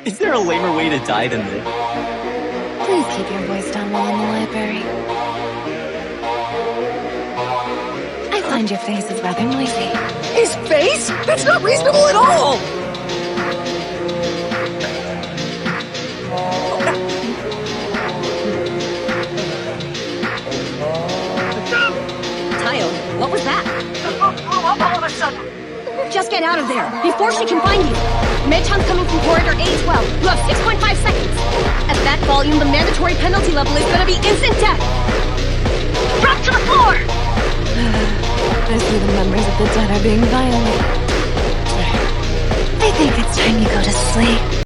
Is there a lamer way to die than this? Please keep your voice down while in the library. I find your face is rather noisy. His face? That's not reasonable at all! Tayo, what was that? The boat blew up all of a sudden. Just get out of there, before she can find you. Medchun's coming from corridor A12. You have 6.5 seconds. At that volume, the mandatory penalty level is gonna be instant death. Drop to the floor! I see the members of the dead are being violated. I think it's time you go to sleep.